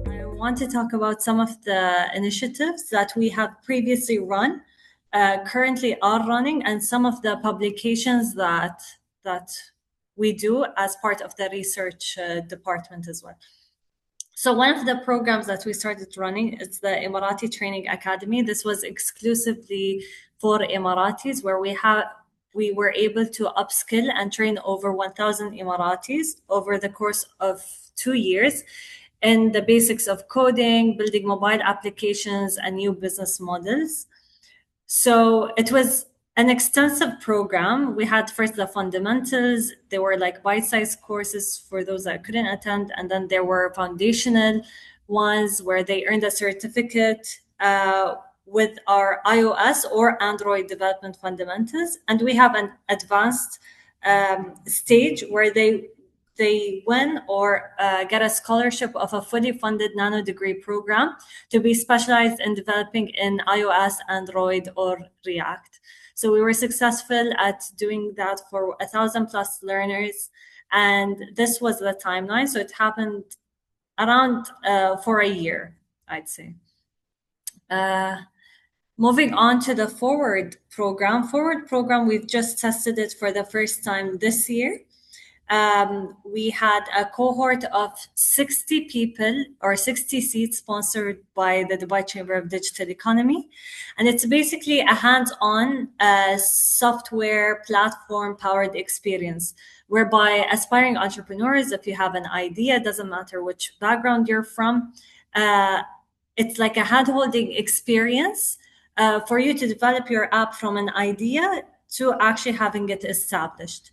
I want to talk about some of the initiatives that we have previously run, currently are running, and some of the publications that we do as part of the research department as well. So one of the programs that we started running is the Emirati Training Academy. This was exclusively for Emiratis, where we were able to upskill and train over 1,000 Emiratis over the course of 2 years in the basics of coding, building mobile applications, and new business models. So it was an extensive program. We had first the fundamentals. They were like bite-sized courses for those that couldn't attend. And then there were foundational ones where they earned a certificate with our iOS or Android development fundamentals. And we have an advanced stage where they win or get a scholarship of a fully funded nano degree program to be specialized in developing in iOS, Android, or React. So we were successful at doing that for 1,000+ learners. And this was the timeline. So it happened around for a year, I'd say. Moving on to the Forward program. Forward program, we've just tested it for the first time this year. We had a cohort of 60 people or 60 seats sponsored by the Dubai Chamber of Digital Economy. And it's basically a hands-on software platform-powered experience whereby aspiring entrepreneurs, if you have an idea, it doesn't matter which background you're from, it's like a hand-holding experience for you to develop your app from an idea to actually having it established.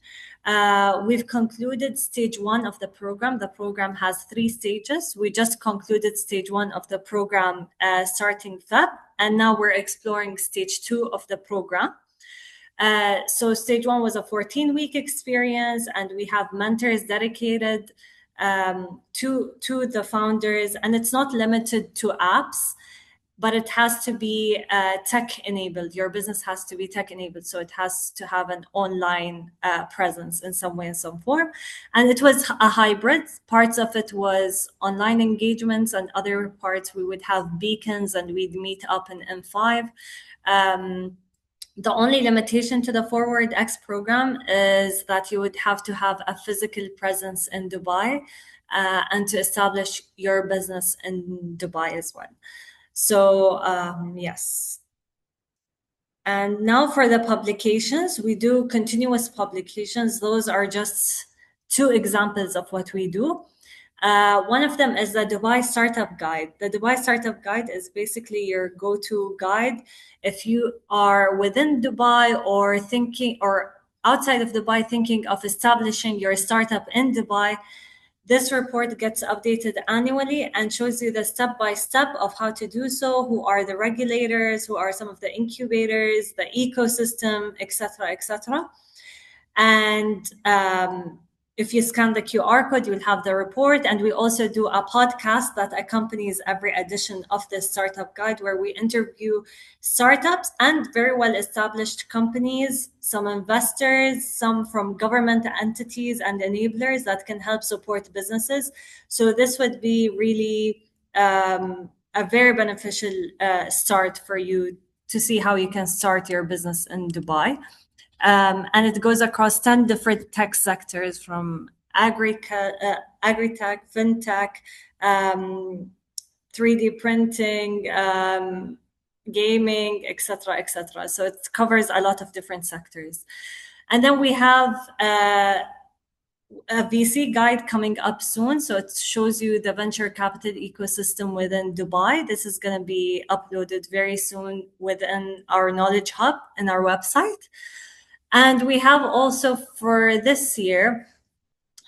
We've concluded stage 1 of the program. The program has 3 stages. We just concluded stage 1 of the program starting Feb, and now we're exploring stage 2 of the program. So stage 1 was a 14-week experience, and we have mentors dedicated to the founders, and it's not limited to apps, but it has to be tech-enabled. Your business has to be tech-enabled, so it has to have an online presence in some way, in some form. And it was a hybrid. Parts of it was online engagements, and other parts we would have beacons, and we'd meet up in M5. The only limitation to the Forward X program is that you would have to have a physical presence in Dubai and to establish your business in Dubai as well. So yes. And now for the publications, we do continuous publications. Those are just 2 examples of what we do. One of them is the Dubai Startup Guide. The Dubai Startup Guide is basically your go-to guide. If you are within Dubai or thinking, or outside of Dubai, thinking of establishing your startup in Dubai, this report gets updated annually and shows you the step-by-step of how to do so, who are the regulators, who are some of the incubators, the ecosystem, etc., etc. And if you scan the QR code, you'll have the report. And we also do a podcast that accompanies every edition of the Startup Guide, where we interview startups and very well-established companies, some investors, some from government entities and enablers that can help support businesses. So this would be really a very beneficial start for you to see how you can start your business in Dubai. And it goes across 10 different tech sectors, from agri-tech, fintech, 3D printing, gaming, etc., etc. So it covers a lot of different sectors. And then we have a VC guide coming up soon. So it shows you the venture capital ecosystem within Dubai. This is going to be uploaded very soon within our Knowledge Hub and our website. And we have also for this year,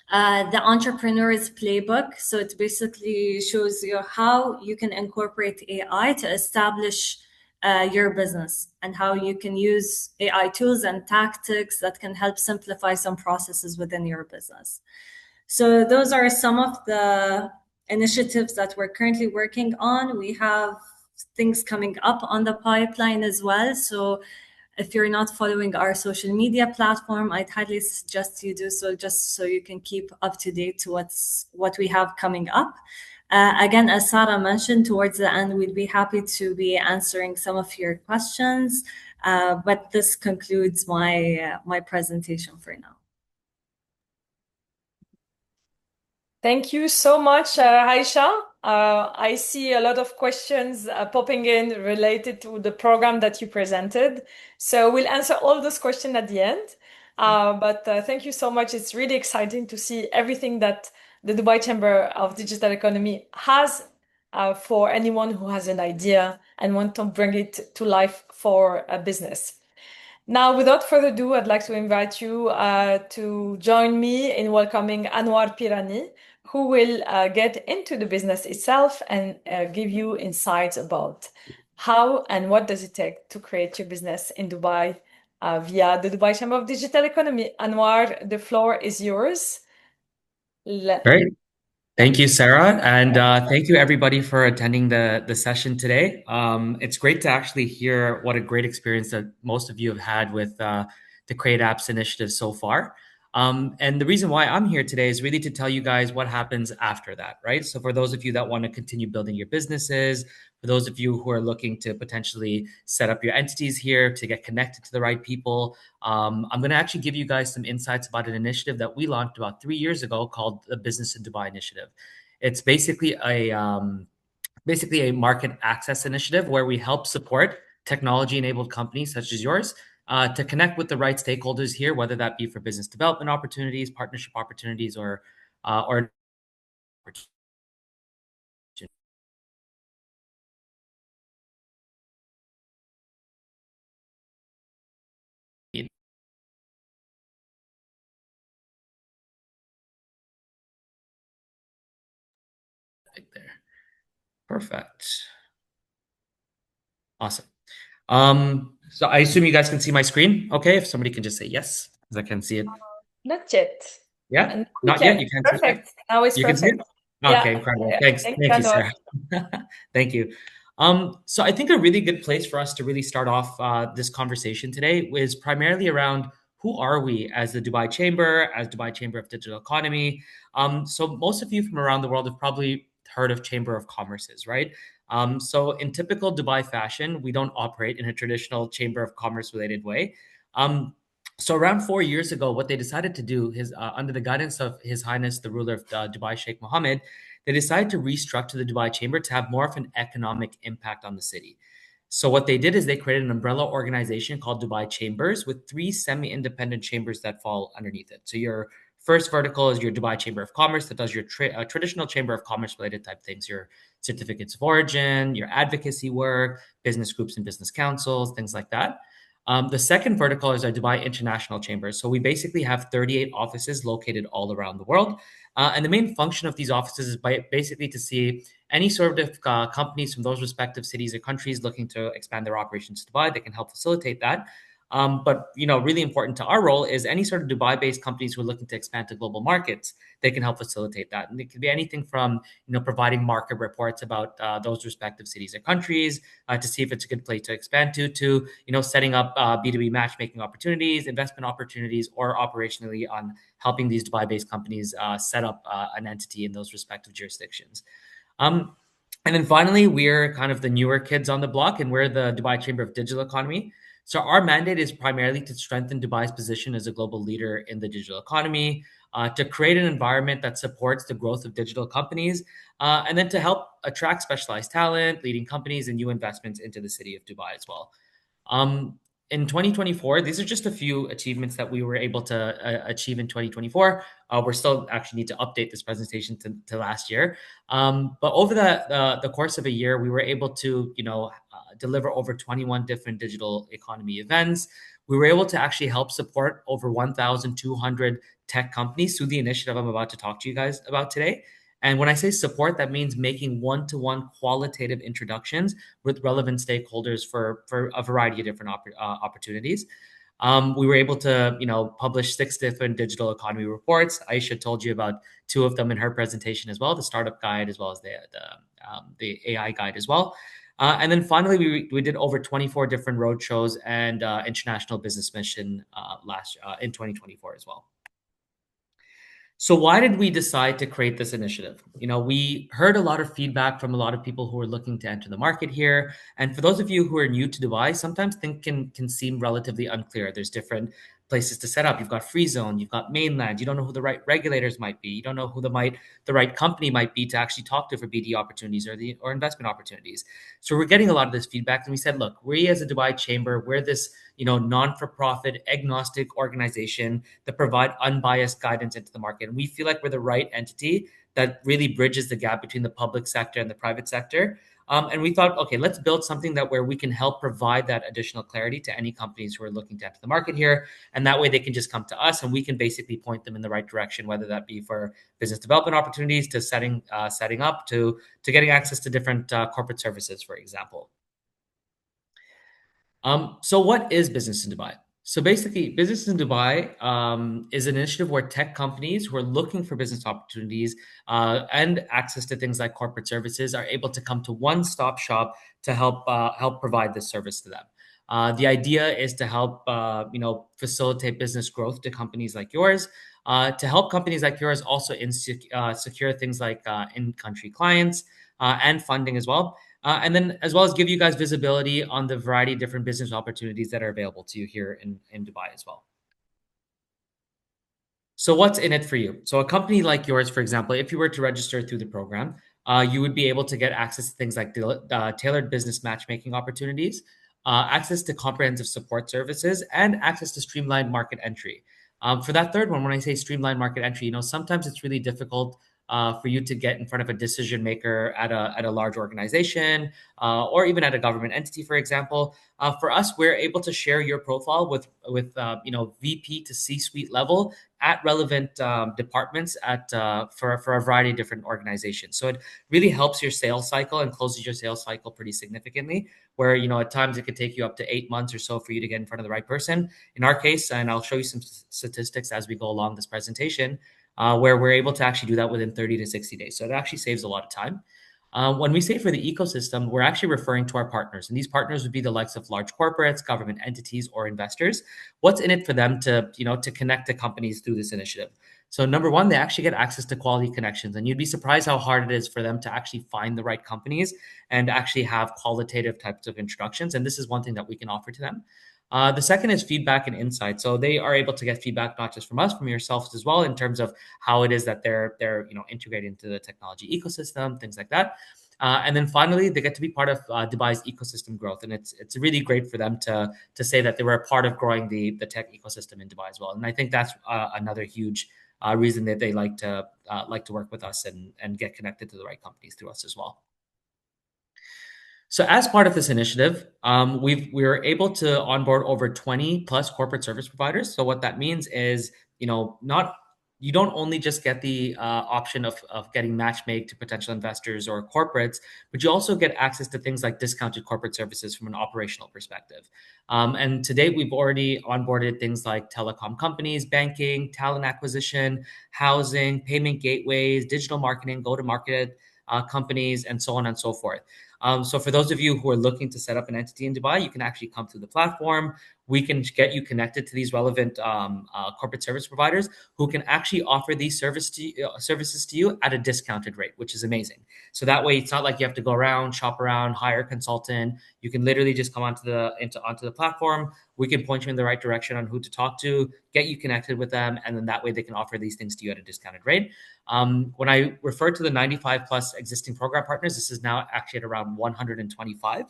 the Entrepreneur's Playbook. So it basically shows you how you can incorporate AI to establish your business, and how you can use AI tools and tactics that can help simplify some processes within your business. So those are some of the initiatives that we're currently working on. We have things coming up on the pipeline as well. So If you're not following our social media platform, I'd highly suggest you do so, just so you can keep up to date to what we have coming up. Again, as Sarah mentioned, towards the end, we'd be happy to be answering some of your questions. But this concludes my presentation for now. Thank you so much, Aisha. I see a lot of questions popping in related to the program that you presented. So we'll answer all those questions at the end. But thank you so much. It's really exciting to see everything that the Dubai Chamber of Digital Economy has for anyone who has an idea and want to bring it to life for a business. Now, without further ado, I'd like to invite you to join me in welcoming Anwar Pirani, who will get into the business itself and give you insights about how and what does it take to create your business in Dubai via the Dubai Chamber of Digital Economy. Anwar, the floor is yours. Great. Thank you, Sarah, and thank you everybody for attending the session today. It's great to actually hear what a great experience that most of you have had with the Create Apps initiative so far. And the reason why I'm here today is really to tell you guys what happens after that, right? So for those of you that want to continue building your businesses, for those of you who are looking to potentially set up your entities here to get connected to the right people, I'm going to actually give you guys some insights about an initiative that we launched about 3 years ago called the Business in Dubai Initiative. It's basically a market access initiative where we help support technology-enabled companies such as yours to connect with the right stakeholders here, whether that be for business development opportunities, partnership opportunities, or right there. Perfect. Awesome. So I assume you guys can see my screen. Okay, if somebody can just say yes, because I can see it. Not yet. Yeah, And not yet. You can't see it. Perfect. Now it's You can see it. perfect. Okay, Yeah. incredible. Yeah. Thanks. Thank you, Thank you, Anwar. Sarah. Thank you. So I think a really good place for us to really start off this conversation today is primarily around who are we as the Dubai Chamber, as Dubai Chamber of Digital Economy. So most of you from around the world have probably heard of Chamber of Commerces, right? So in typical Dubai fashion, we don't operate in a traditional Chamber of Commerce related way. So around 4 years ago, what they decided to do is, under the guidance of His Highness the ruler of Dubai, Sheikh Mohammed, they decided to restructure the Dubai Chamber to have more of an economic impact on the city. So what they did is they created an umbrella organization called Dubai Chambers with three semi-independent chambers that fall underneath it. So your first vertical is your Dubai Chamber of Commerce that does your traditional Chamber of Commerce related type things, your certificates of origin, your advocacy work, business groups and business councils, things like that. The second vertical is our Dubai International Chambers. So we basically have 38 offices located all around the world. And the main function of these offices is basically to see any sort of companies from those respective cities or countries looking to expand their operations to Dubai. They can help facilitate that. But really important to our role is any sort of Dubai-based companies who are looking to expand to global markets. They can help facilitate that, and it could be anything from providing market reports about those respective cities or countries to see if it's a good place to expand to setting up B2B matchmaking opportunities, investment opportunities, or operationally on helping these Dubai-based companies set up an entity in those respective jurisdictions. And then finally, we're kind of the newer kids on the block, and we're the Dubai Chamber of Digital Economy. So our mandate is primarily to strengthen Dubai's position as a global leader in the digital economy, to create an environment that supports the growth of digital companies, and then to help attract specialized talent, leading companies, and new investments into the city of Dubai as well. Um, in 2024, these are just a few achievements that we were able to achieve in 2024. We're still actually need to update this presentation to last year. But over the course of a year, we were able to deliver over 21 different digital economy events. We were able to actually help support over 1,200 tech companies through the initiative I'm about to talk to you guys about today. And when I say support, that means making one-to-one qualitative introductions with relevant stakeholders for a variety of different opportunities. We were able to, publish 6 different digital economy reports. Aisha told you about 2 of them in her presentation as well, the startup guide as well as the AI guide as well. And then finally, we did over 24 different roadshows and international business mission in 2024 as well. So why did we decide to create this initiative? We heard a lot of feedback from a lot of people who are looking to enter the market here. And for those of you who are new to Dubai, sometimes things can seem relatively unclear. There's different places to set up. You've got free zone, you've got mainland. You don't know who the right regulators might be. You don't know who the right company might be to actually talk to for BD opportunities or investment opportunities. So we're getting a lot of this feedback, and we said, look, we as a Dubai Chamber, we're this non-for-profit agnostic organization that provide unbiased guidance into the market. And we feel like we're the right entity that really bridges the gap between the public sector and the private sector. And we thought, okay, let's build something where we can help provide that additional clarity to any companies who are looking to enter the market here. And that way they can just come to us and we can basically point them in the right direction, whether that be for business development opportunities to setting up to getting access to different corporate services, for example. So what is Business in Dubai? So basically, Business in Dubai is an initiative where tech companies who are looking for business opportunities and access to things like corporate services are able to come to one-stop shop to help provide this service to them. The idea is to help facilitate business growth to companies like yours, to help companies like yours also secure things like in-country clients and funding as well. And then as well as give you guys visibility on the variety of different business opportunities that are available to you here in Dubai as well. So what's in it for you? So a company like yours, for example, if you were to register through the program, you would be able to get access to things like tailored business matchmaking opportunities, access to comprehensive support services, and access to streamlined market entry. For that third one, when I say streamlined market entry, sometimes it's really difficult for you to get in front of a decision maker at a large organization or even at a government entity, for example. For us, we're able to share your profile with VP to C-suite level at relevant departments for a variety of different organizations. So it really helps your sales cycle and closes your sales cycle pretty significantly. Where at times it could take you up to 8 months or so for you to get in front of the right person. In our case, and I'll show you some statistics as we go along this presentation, where we're able to actually do that within 30 to 60 days. So it actually saves a lot of time. When we say for the ecosystem, we're actually referring to our partners. And these partners would be the likes of large corporates, government entities, or investors. What's in it for them to connect to companies through this initiative? So number one, they actually get access to quality connections. And you'd be surprised how hard it is for them to actually find the right companies and actually have qualitative types of introductions. And this is one thing that we can offer to them. The second is feedback and insight. So they are able to get feedback not just from us, from yourselves as well, in terms of how it is that they're integrated into the technology ecosystem, things like that. And then finally, they get to be part of Dubai's ecosystem growth, and it's really great for them to say that they were a part of growing the tech ecosystem in Dubai as well. And I think that's another huge reason that they like to work with us and get connected to the right companies through us as well. So as part of this initiative, we were able to onboard over 20 plus corporate service providers. So what that means is, you don't only just get the option of getting matchmade to potential investors or corporates, but you also get access to things like discounted corporate services from an operational perspective. And to date, we've already onboarded things like telecom companies, banking, talent acquisition, housing, payment gateways, digital marketing, go-to-market companies, and so on and so forth. So for those of you who are looking to set up an entity in Dubai, you can actually come through the platform. We can get you connected to these relevant corporate service providers who can actually offer these services to you at a discounted rate, which is amazing. So that way, it's not like you have to go around, shop around, hire a consultant. You can literally just come onto the platform. We can point you in the right direction on who to talk to, get you connected with them, and then that way they can offer these things to you at a discounted rate. When I refer to the 95 plus existing program partners, this is now actually at around 125.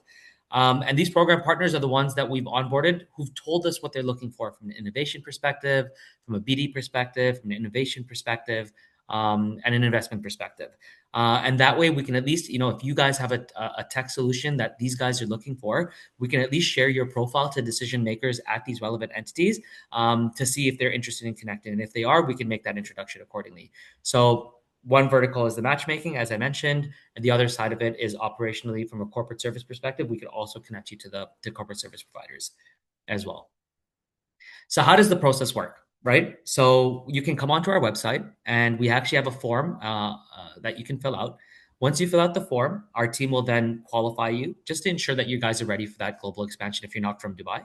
And these program partners are the ones that we've onboarded who've told us what they're looking for from an innovation perspective, from a BD perspective, from an innovation perspective, and an investment perspective. And that way we can at least, if you guys have a tech solution that these guys are looking for, we can at least share your profile to decision makers at these relevant entities to see if they're interested in connecting. And if they are, we can make that introduction accordingly. So one vertical is the matchmaking, as I mentioned, and the other side of it is operationally from a corporate service perspective. We could also connect you to corporate service providers as well. So how does the process work? Right? So you can come onto our website and we actually have a form that you can fill out. Once you fill out the form, our team will then qualify you just to ensure that you guys are ready for that global expansion if you're not from Dubai.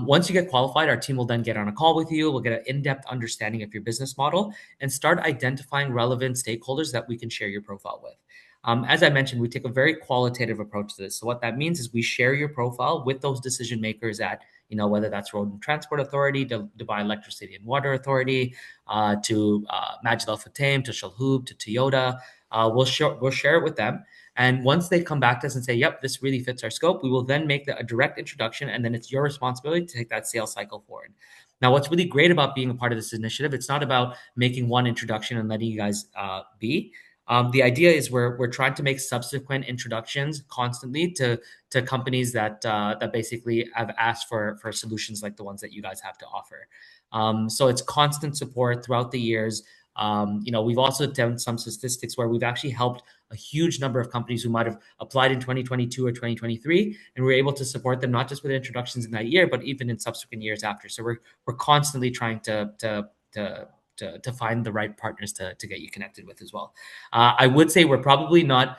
Once you get qualified, our team will then get on a call with you. We'll get an in-depth understanding of your business model and start identifying relevant stakeholders that we can share your profile with. As I mentioned, we take a very qualitative approach to this. So what that means is we share your profile with those decision makers at, whether that's Road and Transport Authority, Dubai Electricity and Water Authority, to Majid Al Futtaim, to Shalhoub, to Toyota. We'll share it with them. And once they come back to us and say, yep, this really fits our scope, we will then make a direct introduction. And then it's your responsibility to take that sales cycle forward. Now, what's really great about being a part of this initiative, it's not about making one introduction and letting you guys be. The idea is we're trying to make subsequent introductions constantly to companies that basically have asked for solutions like the ones that you guys have to offer. So it's constant support throughout the years. We've also done some statistics where we've actually helped a huge number of companies who might have applied in 2022 or 2023, and we're able to support them not just with introductions in that year, but even in subsequent years after. So we're constantly trying to find the right partners to get you connected with as well. I would say we're probably not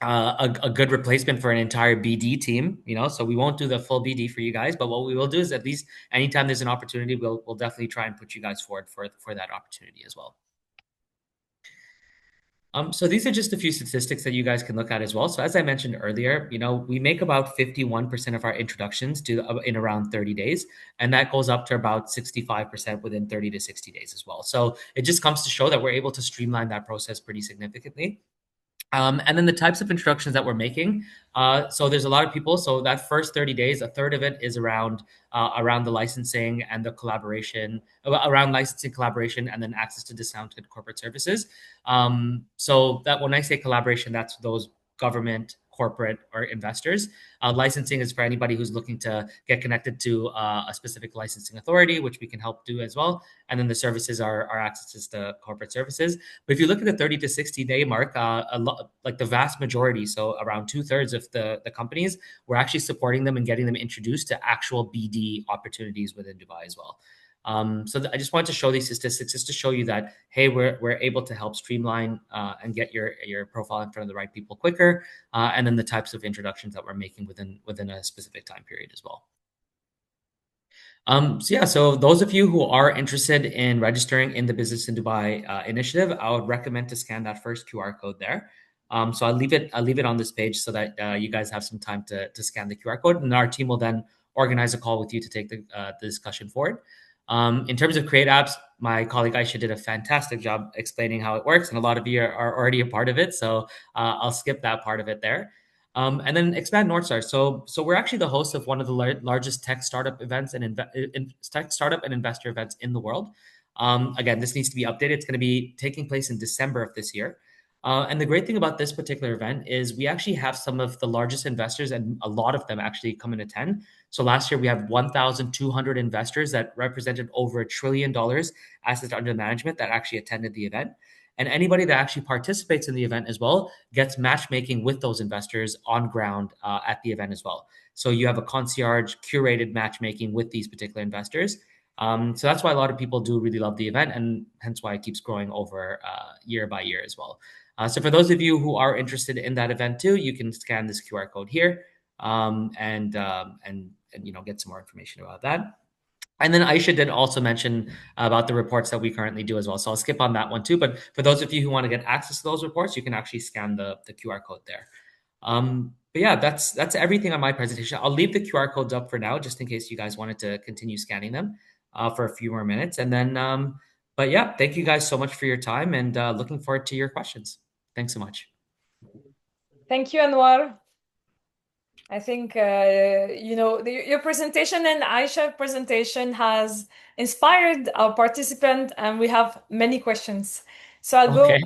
a good replacement for an entire BD team, so we won't do the full BD for you guys, but what we will do is at least anytime there's an opportunity, we'll definitely try and put you guys forward for that opportunity as well. So these are just a few statistics that you guys can look at as well. So as I mentioned earlier, we make about 51% of our introductions in around 30 days, and that goes up to about 65% within 30 to 60 days as well. So it just comes to show that we're able to streamline that process pretty significantly. And then the types of introductions that we're making. So there's a lot of people. So that first 30 days, a third of it is around the licensing and the collaboration, around licensing, collaboration, and then access to discounted corporate services. So that when I say collaboration, that's those government, corporate, or investors. Licensing is for anybody who's looking to get connected to a specific licensing authority, which we can help do as well. And then the services are access to corporate services. But if you look at the 30 to 60 day mark, like the vast majority, so around 2/3 of the companies, we're actually supporting them and getting them introduced to actual BD opportunities within Dubai as well. So I just wanted to show these statistics just to show you that, hey, we're able to help streamline and get your profile in front of the right people quicker, and then the types of introductions that we're making within a specific time period as well. So those of you who are interested in registering in the Business in Dubai initiative, I would recommend to scan that first QR code there. So I'll leave it on this page so that you guys have some time to scan the QR code, and our team will then organize a call with you to take the discussion forward. In terms of Create Apps, my colleague Aisha did a fantastic job explaining how it works, and a lot of you are already a part of it. So I'll skip that part of it there. And then Expand North Star. So we're actually the host of one of the largest tech startup events and tech startup and investor events in the world. Again, this needs to be updated. It's going to be taking place in December of this year. And the great thing about this particular event is we actually have some of the largest investors, and a lot of them actually come and attend. So last year we had 1,200 investors that represented over $1 trillion assets under management that actually attended the event. And anybody that actually participates in the event as well gets matchmaking with those investors on ground at the event as well. So you have a concierge curated matchmaking with these particular investors. So that's why a lot of people do really love the event, and hence why it keeps growing over year by year as well. So for those of you who are interested in that event too, you can scan this QR code here and get some more information about that. And then Aisha did also mention about the reports that we currently do as well. So I'll skip on that one too. But for those of you who want to get access to those reports, you can actually scan the QR code there. But yeah, that's everything on my presentation. I'll leave the QR codes up for now, just in case you guys wanted to continue scanning them for a few more minutes. And then, but yeah, thank you guys so much for your time, and looking forward to your questions. Thanks so much. Thank you, Anwar. I think, your presentation and Aisha's presentation has inspired our participant, and we have many questions. So I'll go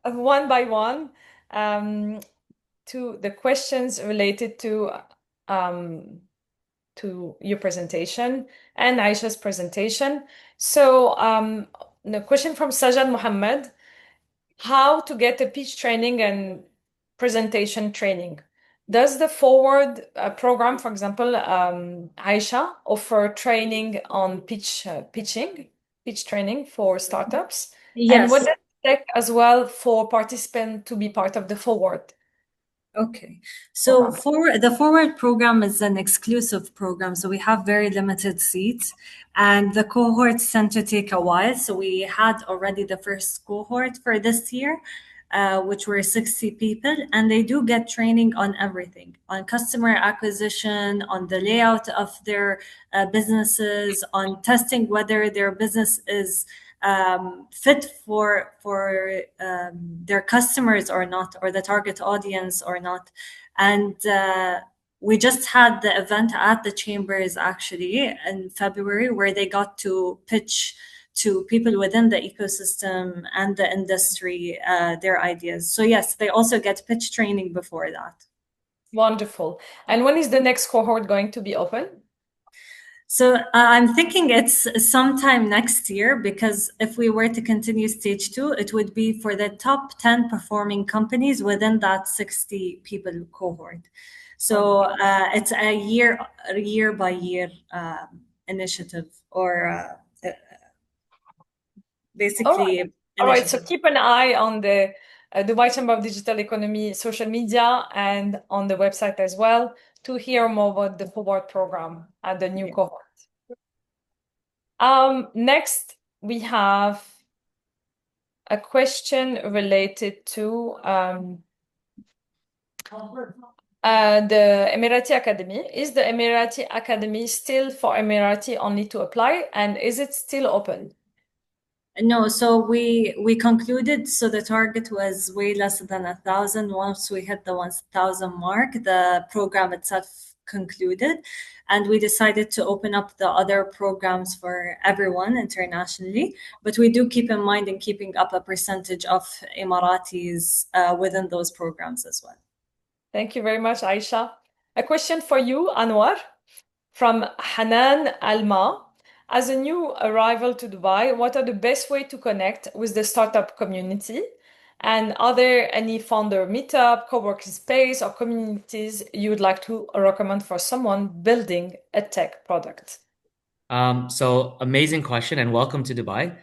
one by one to the questions related to your presentation and Aisha's presentation. So the question from Sajad Mohammed: how to get a pitch training and presentation training? Does the Forward program, for example, Aisha, offer training on pitch training for startups? Yes. And what does tech as well for participants to be part of the Forward Okay, so program? the Forward program is an exclusive program, so we have very limited seats, and the cohorts tend to take a while. So we had already the first cohort for this year, which were 60 people, and they do get training on everything, on customer acquisition, on the layout of their businesses, on testing whether their business is fit for their customers or not, or the target audience or not. And we just had the event at the chambers actually in February, where they got to pitch to people within the ecosystem and the industry their ideas. So yes, they also get pitch training before that. Wonderful. And when is the next cohort going to be open? So I'm thinking it's sometime next year, because if we were to continue stage 2, it would be for the top 10 performing companies within that 60 people cohort. So it's a year by year initiative, or basically All right, so initiative. keep an eye on the Dubai Chamber of Digital Economy social media and on the website as well to hear more about the Forward program and the new cohort. Next, we have a question related to the Emirati Academy. Is the Emirati Academy still for Emirati only to apply, and is it still open? No, so we concluded. So the target was way less than 1,000. Once we hit the 1,000 mark, the program itself concluded, and we decided to open up the other programs for everyone internationally. But we do keep in mind in keeping up a percentage of Emiratis within those programs as well. Thank you very much, Aisha. A question for you, Anwar, from Hanan Alma. As a new arrival to Dubai, what are the best way to connect with the startup community? And are there any founder meetup, co-working space, or communities you would like to recommend for someone building a tech product? So amazing question, and welcome to Dubai.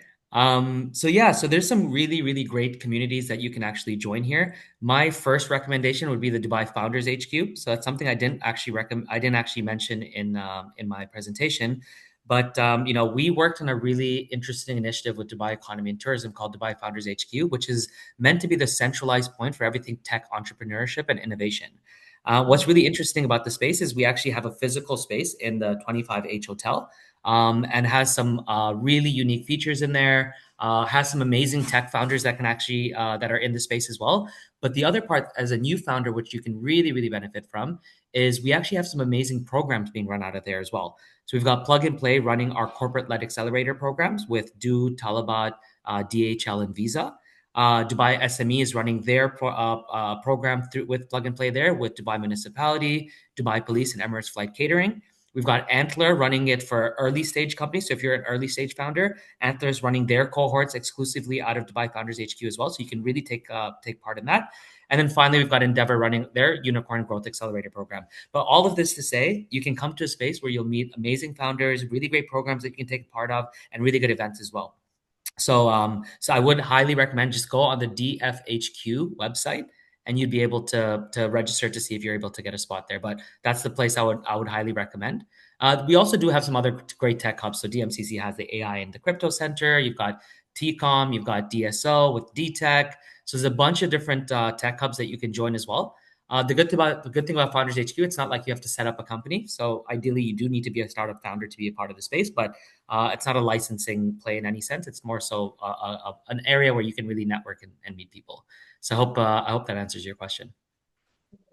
So there's some really, really great communities that you can actually join here. My first recommendation would be the Dubai Founders HQ. So that's something I didn't actually mention in my presentation. But we worked on a really interesting initiative with Dubai Economy and Tourism called Dubai Founders HQ, which is meant to be the centralized point for everything tech entrepreneurship and innovation. What's really interesting about the space is we actually have a physical space in the 25H Hotel, and has some really unique features in there. Has some amazing tech founders that can actually that are in the space as well. But the other part, as a new founder, which you can really, really benefit from, is we actually have some amazing programs being run out of there as well. So we've got Plug and Play running our corporate-led accelerator programs with Do, Talabat, DHL, and Visa. Dubai SME is running their program with Plug and Play there with Dubai Municipality, Dubai Police, and Emirates Flight Catering. We've got Antler running it for early stage companies. So if you're an early stage founder, Antler is running their cohorts exclusively out of Dubai Founders HQ as well. So you can really take part in that. And then finally, we've got Endeavor running their Unicorn Growth Accelerator program. But all of this to say, you can come to a space where you'll meet amazing founders, really great programs that you can take part of, and really good events as well. So I would highly recommend just go on the DFHQ website, and you'd be able to register to see if you're able to get a spot there. But that's the place I would highly recommend. We also do have some other great tech hubs. So DMCC has the AI and the Crypto Center. You've got TCOM, you've got DSO with DTech. So there's a bunch of different tech hubs that you can join as well. The good thing about Founders HQ, it's not like you have to set up a company. So ideally, you do need to be a startup founder to be a part of the space, but it's not a licensing play in any sense. It's more so an area where you can really network and meet people. So I hope that answers your question.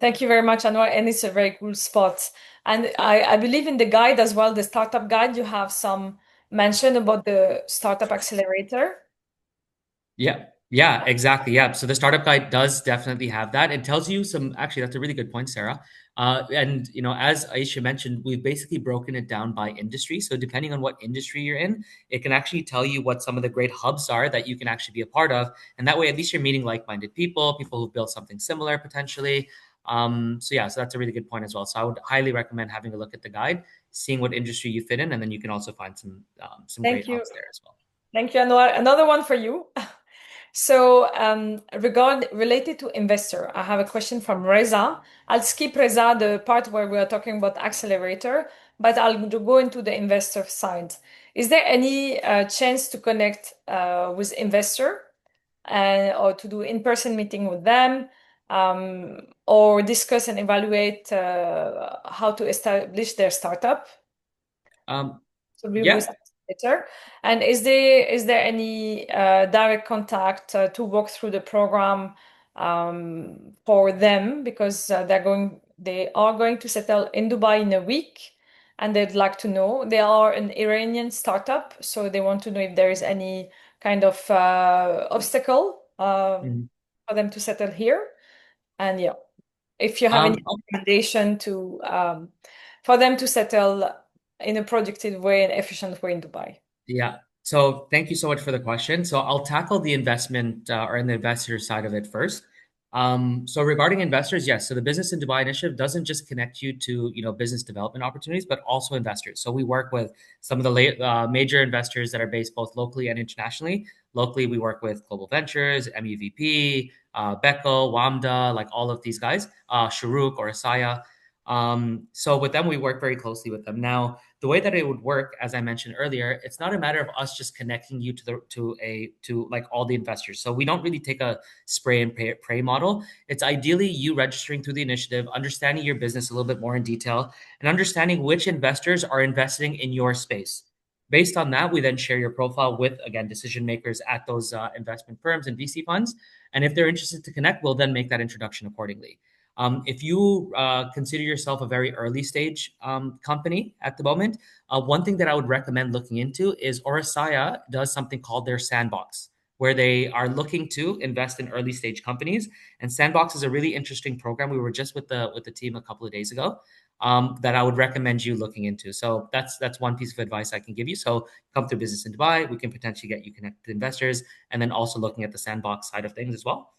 Thank you very much, Anwar. And it's a very cool spot. And I believe in the guide as well, the startup guide, you have some mention about the startup accelerator. Yeah, exactly. Yeah. So the startup guide does definitely have that. It tells you some, actually, that's a really good point, Sarah. And as Aisha mentioned, we've basically broken it down by industry. So depending on what industry you're in, it can actually tell you what some of the great hubs are that you can actually be a part of. And that way, at least you're meeting like-minded people who've built something similar potentially. So that's a really good point as well. So I would highly recommend having a look at the guide, seeing what industry you fit in, and then you can also find some Thank great you. hubs there as well. Thank you, Anwar. Another one for you. So related to investor, I have a question from Reza. I'll skip Reza, the part where we are talking about accelerator, but I'll go into the investor side. Is there any chance to connect with investor or to do in-person meeting with them, or discuss and evaluate how to establish their startup? So we will Yeah. see later. And is there any direct contact to walk through the program for them, because they are going to settle in Dubai in a week, and they'd like to know. They are an Iranian startup, so they want to know if there is any kind of obstacle Mhm. for them to settle here. And yeah, if you have any Um, recommendation to for them to settle in a productive way and efficient way in Dubai. Yeah. So thank you so much for the question. So I'll tackle the investment or in the investor side of it first. So regarding investors, yes. So the Business in Dubai initiative doesn't just connect you to business development opportunities, but also investors. So we work with some of the major investors that are based both locally and internationally. Locally, we work with Global Ventures, MEVP, Beko, Wamda, like all of these guys, Sharuk or Asaya. So with them, we work very closely with them. Now, the way that it would work, as I mentioned earlier, it's not a matter of us just connecting you to like all the investors. So we don't really take a spray and pray model. It's ideally you registering through the initiative, understanding your business a little bit more in detail, and understanding which investors are investing in your space. Based on that, we then share your profile with, again, decision makers at those investment firms and VC funds. And if they're interested to connect, we'll then make that introduction accordingly. If you consider yourself a very early stage company at the moment, one thing that I would recommend looking into is Orasaya does something called their sandbox, where they are looking to invest in early stage companies. And Sandbox is a really interesting program. We were just with the team a couple of days ago. That I would recommend you looking into. So that's one piece of advice I can give you. So come through Business in Dubai, we can potentially get you connected to investors, and then also looking at the Sandbox side of things as well.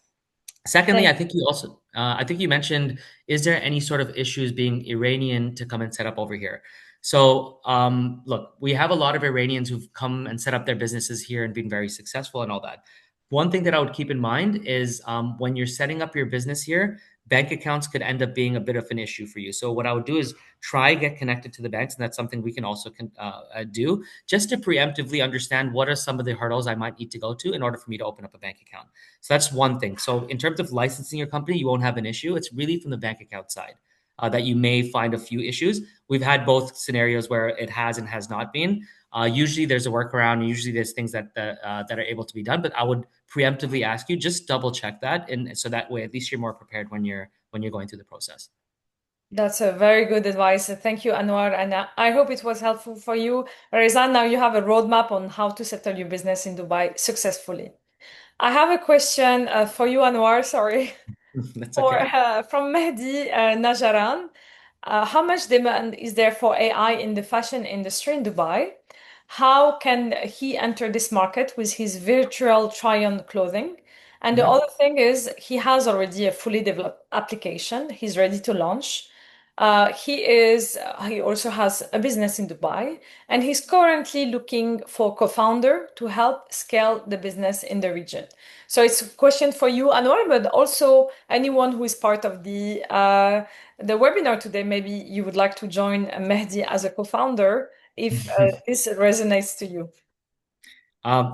Secondly, Thank I think you mentioned, is there any sort of issues being Iranian to come and set up over here? So, look, we have a lot of Iranians who've come and set up their businesses here and been very successful and all that. One thing that I would keep in mind is when you're setting up your business here, bank accounts could end up being a bit of an issue for you. So, what I would do is try get connected to the banks, and that's something we can also do just to preemptively understand what are some of the hurdles I might need to go to in order for me to open up a bank account. So that's one thing. So in terms of licensing your company, you won't have an issue. It's really from the bank account side that you may find a few issues. We've had both scenarios where it has and has not been. Usually there's a workaround. Usually there's things that are able to be done. But I would preemptively ask you just double check that, and so that way at least you're more prepared when you're going through the process. That's a very good advice. Thank you, Anwar. And I hope it was helpful for you. Rezan, now you have a roadmap on how to settle your business in Dubai successfully. I have a question for you, Anwar. Sorry. That's Or okay. from Mehdi Najaran, how much demand is there for AI in the fashion industry in Dubai? How can he enter this market with his virtual try-on clothing? And the Mhm. other thing is, he has already a fully developed application. He's ready to launch. He also has a business in Dubai, and he's currently looking for co-founder to help scale the business in the region. So it's a question for you, Anwar, but also anyone who is part of the webinar today. Maybe you would like to join Mehdi as a co-founder if this resonates to you.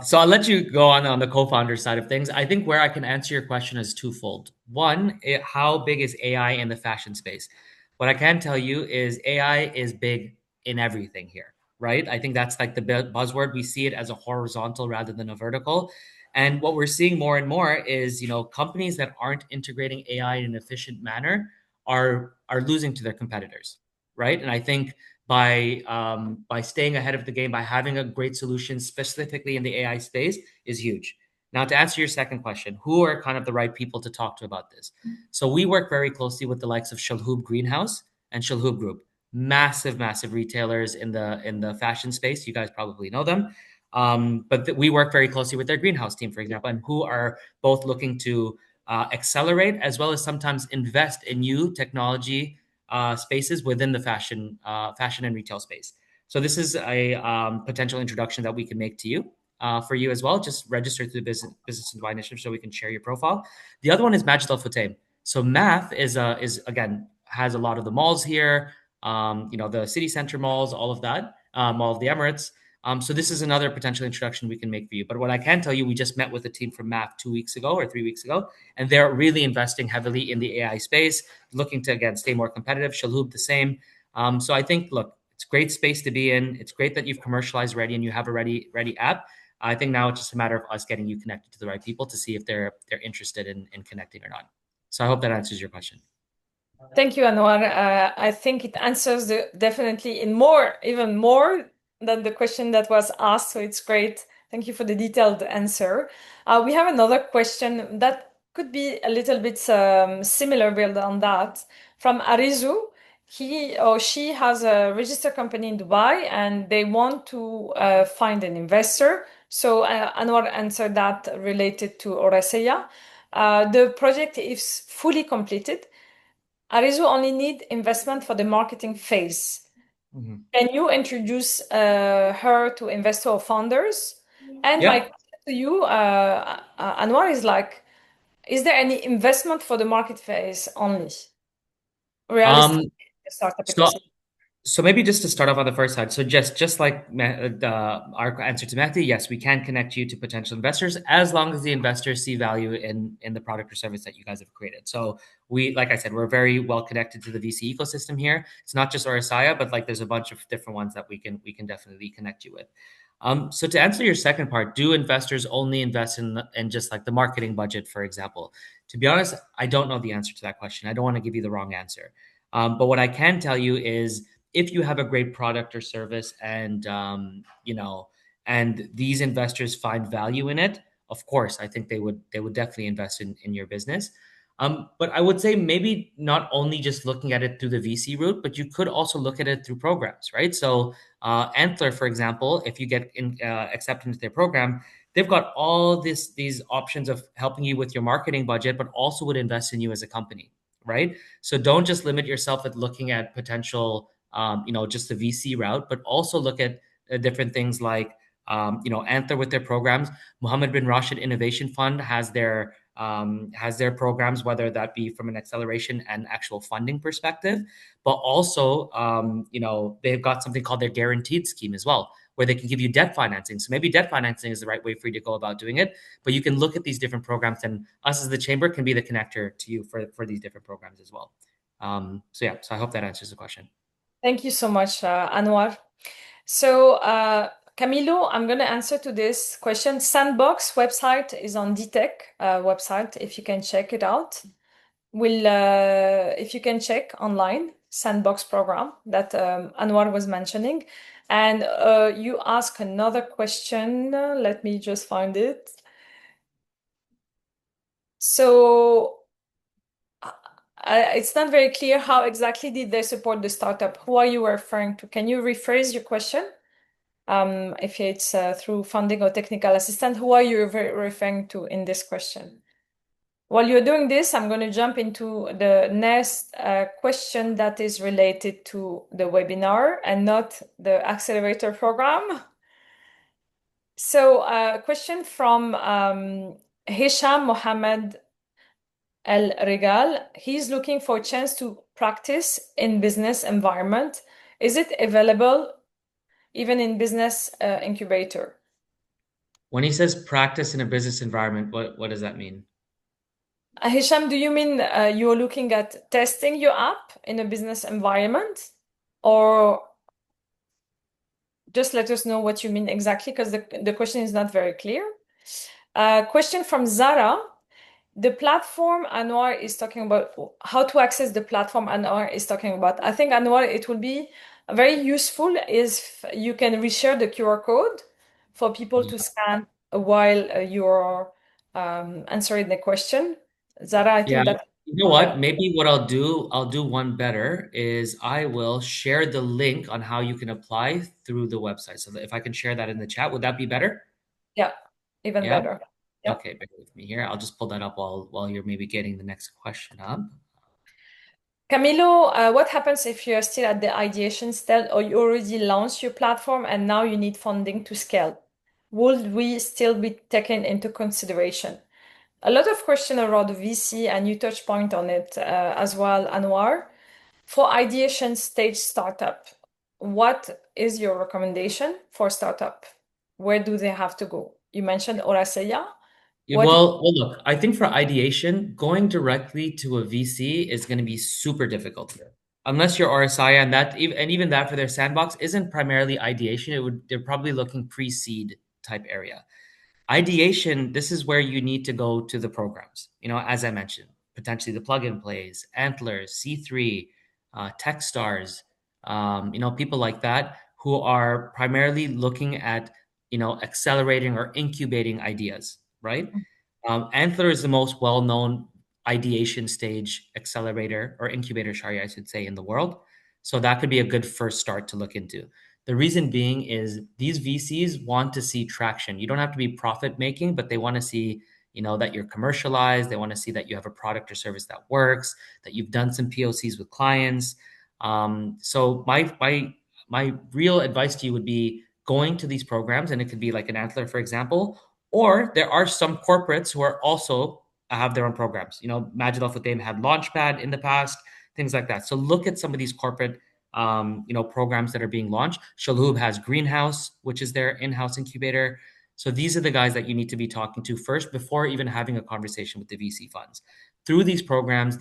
So I'll let you go on the co-founder side of things. I think where I can answer your question is twofold. One, how big is AI in the fashion space? What I can tell you is AI is big in everything here, right? I think that's like the buzzword. We see it as a horizontal rather than a vertical. And what we're seeing more and more is, companies that aren't integrating AI in an efficient manner are losing to their competitors, right? And I think by staying ahead of the game, by having a great solution specifically in the AI space is huge. Now, to answer your second question, who are kind of the right people to talk to about this? So we work very closely with the likes of Shalhoub Greenhouse and Shalhoub Group, massive, massive retailers in the fashion space. You guys probably know them, but we work very closely with their Greenhouse team, for example, and who are both looking to accelerate as well as sometimes invest in new technology spaces within the fashion and retail space. So this is a potential introduction that we can make to you. for you as well. Just register through the Business in Dubai Initiative so we can share your profile. The other one is Majid Al Futtaim. So Math is again has a lot of the malls here, the city center malls, all of that, Mall of the Emirates. So this is another potential introduction we can make for you. But what I can tell you, we just met with a team from MAP 2 weeks ago or 3 weeks ago, and they're really investing heavily in the AI space, looking to again stay more competitive. Shalhoub the same. So I think, look, it's a great space to be in. It's great that you've commercialized ready and you have a ready app. I think now it's just a matter of us getting you connected to the right people to see if they're interested in connecting or not. So I hope that answers your question. Thank you, Anwar. I think it answers definitely even more than the question that was asked. So it's great. Thank you for the detailed answer. We have another question that could be a little bit similar build on that from Arizu. He or she has a registered company in Dubai and they want to find an investor. So Anwar answered that related to Oraseya. The project is fully completed. Arizu only need investment for the marketing phase. Mm-hmm. Can you introduce her to investor or founders? And my question to you, Anwar, is like, is there any investment for the market phase only? Realistic startup So ecosystem. So maybe just to start off on the first side. So just like our answer to Mehdi, yes, we can connect you to potential investors as long as the investors see value in the product or service that you guys have created. So we, like I said, we're very well connected to the VC ecosystem here. It's not just Orasaya, but like there's a bunch of different ones that we can definitely connect you with. So to answer your second part, do investors only invest in just like the marketing budget, for example? To be honest, I don't know the answer to that question. I don't want to give you the wrong answer. But what I can tell you is if you have a great product or service and and these investors find value in it, of course I think they would definitely invest in your business. But I would say maybe not only just looking at it through the VC route, but you could also look at it through programs, right? So Antler, for example, if you get accepted into their program, they've got all these options of helping you with your marketing budget, but also would invest in you as a company, right? So don't just limit yourself at looking at potential just the VC route, but also look at different things like, Antler with their programs. Mohammed bin Rashid Innovation Fund has their programs, whether that be from an acceleration and actual funding perspective, but also, they've got something called their guaranteed scheme as well, where they can give you debt financing. So maybe debt financing is the right way for you to go about doing it, but you can look at these different programs, and us as the chamber can be the connector to you for these different programs as well. So I hope that answers the question. Thank you so much, Anwar. So, Camilo, I'm going to answer to this question. Sandbox website is on DTech website, if you can check it out. If you can check online, Sandbox program that Anwar was mentioning. And you ask another question. Let me just find it. So, it's not very clear how exactly did they support the startup. Who are you referring to? Can you rephrase your question? If it's through funding or technical assistance, who are you referring to in this question? While you're doing this, I'm going to jump into the next question that is related to the webinar and not the accelerator program. So a question from Hisham Mohammed El Regal. He's looking for a chance to practice in business environment. Is it available even in business incubator? When he says practice in a business environment, what does that mean? Hisham, do you mean you're looking at testing your app in a business environment? Or just let us know what you mean exactly, because the question is not very clear. Question from Zara. The platform Anwar is talking about, how to access the platform Anwar is talking about. I think, Anwar, it will be very useful if you can reshare the QR code for people to scan while you're answering the question. Zara, I think that. You know what? Maybe what I'll do one better is I will share the link on how you can apply through the website. So that if I can share that in the chat, would that be better? Yeah, even Yeah. better. Yeah. Okay, bear with me here. I'll just pull that up while you're maybe getting the next question up. Camilo, what happens if you're still at the ideation stage or you already launched your platform and now you need funding to scale? would we still be taken into consideration? A lot of question around VC, and you touch point on it as well, Anwar. For ideation stage startup, what is your recommendation for startup? Where do they have to go? You mentioned Oraseya. Yeah, well, look, I think for ideation, going directly to a VC is going to be super difficult here. Unless you're RSI, and even that for their sandbox isn't primarily ideation. They're probably looking pre-seed type area. Ideation, this is where you need to go to the programs. As I mentioned, potentially the plug-in plays, Antlers, C3, Techstars, people like that who are primarily looking at, accelerating or incubating ideas, right? Antler is the most well-known ideation stage accelerator or incubator, sorry, I should say, in the world. So that could be a good first start to look into. The reason being is these VCs want to see traction. You don't have to be profit making, but they want to see, that you're commercialized. They want to see that you have a product or service that works, that you've done some POCs with clients. So my real advice to you would be going to these programs, and it could be like an Antler, for example, or there are some corporates who are also have their own programs. Majid Al Futtaim had Launchpad in the past, things like that. So look at some of these corporate programs that are being launched. Shalhoub has Greenhouse, which is their in-house incubator. So these are the guys that you need to be talking to first before even having a conversation with the VC funds. Through these programs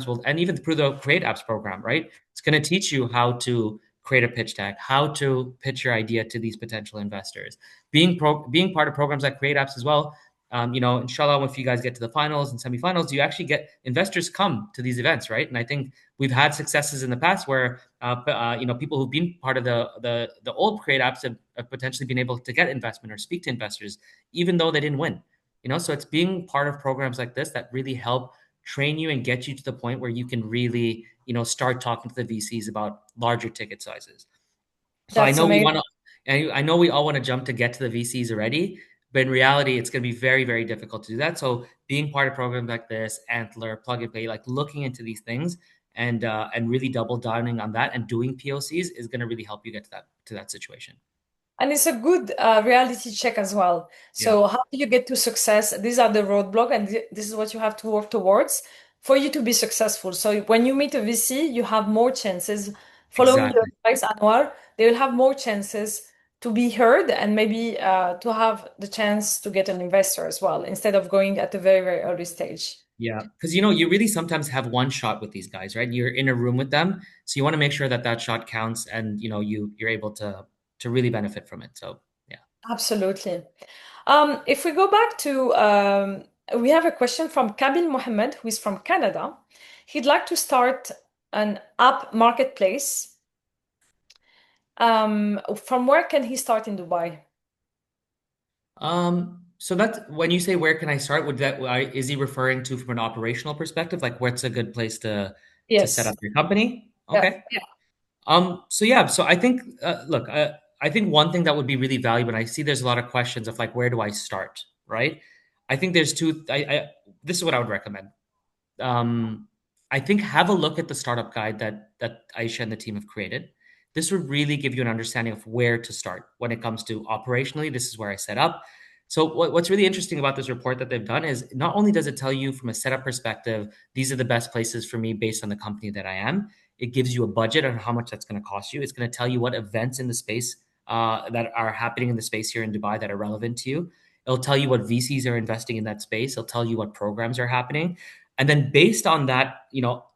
will, and even through the Create Apps program, right? It's going to teach you how to create a pitch deck, how to pitch your idea to these potential investors. Being part of programs like Create Apps as well. Inshallah, if you guys get to the finals and semifinals, you actually get investors come to these events, right? And I think we've had successes in the past where people who've been part of the old Create Apps have potentially been able to get investment or speak to investors, even though they didn't win. So it's being part of programs like this that really help train you and get you to the point where you can really, start talking to the VCs about larger ticket sizes. So I That's know we amazing. want to, I know we all want to jump to get to the VCs already, but in reality, it's going to be very, very difficult to do that. So being part of programs like this, Antler, Plug and Play, like looking into these things and really double downing on that and doing POCs is going to really help you get to that situation. And it's a good reality check as well. Yeah, So how do you get to success? These are the roadblocks, and this is what you have to work towards for you to be successful. So when you meet a VC, you have more chances. Following your exactly. advice, Anwar, they will have more chances to be heard and maybe to have the chance to get an investor as well, instead of going at a very, very early stage. Yeah, because you really sometimes have one shot with these guys, right? You're in a room with them, so you want to make sure that that shot counts, and you're able to really benefit from it. So yeah. Absolutely. If we go back to, we have a question from Kabil Mohammed, who is from Canada. He'd like to start an app marketplace. From where can he start in Dubai? So that's when you say where can I start? Is he referring to from an operational perspective, like what's a good place to set up Yes. your company? Yeah. Okay. So yeah, so I think look, I think one thing that would be really valuable, and I see there's a lot of questions of like where do I start, right? I think there's two. This is what I would recommend. um, I think have a look at the startup guide that Aisha and the team have created. This would really give you an understanding of where to start when it comes to operationally. This is where I set up. So what's really interesting about this report that they've done is not only does it tell you from a setup perspective, these are the best places for me based on the company that I am. It gives you a budget on how much that's going to cost you. It's going to tell you what events in the space that are happening in the space here in Dubai that are relevant to you. It'll tell you what VCs are investing in that space. It'll tell you what programs are happening. And then based on that,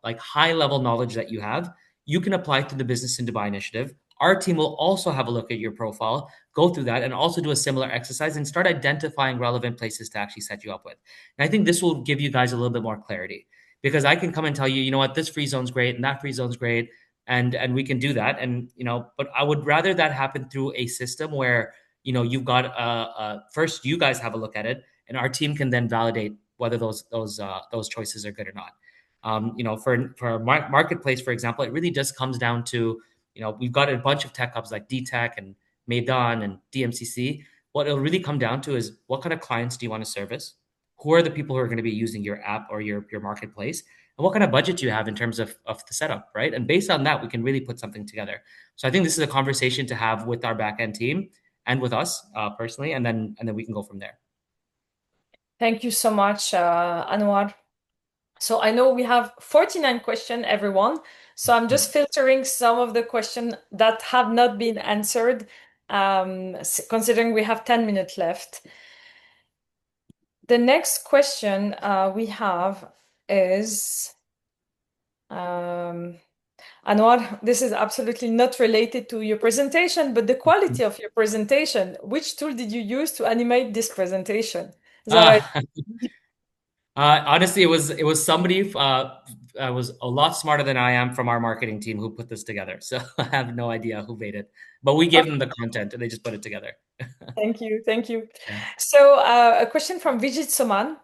like high level knowledge that you have, you can apply to the Business in Dubai initiative. Our team will also have a look at your profile, go through that, and also do a similar exercise and start identifying relevant places to actually set you up with. And I think this will give you guys a little bit more clarity because I can come and tell you, you know what, this free zone's great and that free zone's great, and we can do that. And but I would rather that happen through a system where you've got first you guys have a look at it, and our team can then validate whether those choices are good or not. For a marketplace, for example, it really just comes down to we've got a bunch of tech hubs like DTech and Maidan and DMCC. What it'll really come down to is what kind of clients do you want to service? Who are the people who are going to be using your app or your marketplace? And what kind of budget do you have in terms of the setup, right? And based on that, we can really put something together. So I think this is a conversation to have with our backend team and with us personally, and then we can go from there. Thank you so much, Anwar. So I know we have 49 questions, everyone. So I'm just filtering some of the questions that have not been answered, considering we have 10 minutes left. The next question we have is, Anwar, this is absolutely not related to your presentation, but the quality of your presentation. Which tool did you use to animate this presentation? Is that right? Honestly, it was somebody was a lot smarter than I am from our marketing team who put this together. So I have no idea who made it, but we gave them the content and they just put it together. Thank you. Thank you. Yeah. So a question from Vijit Soman.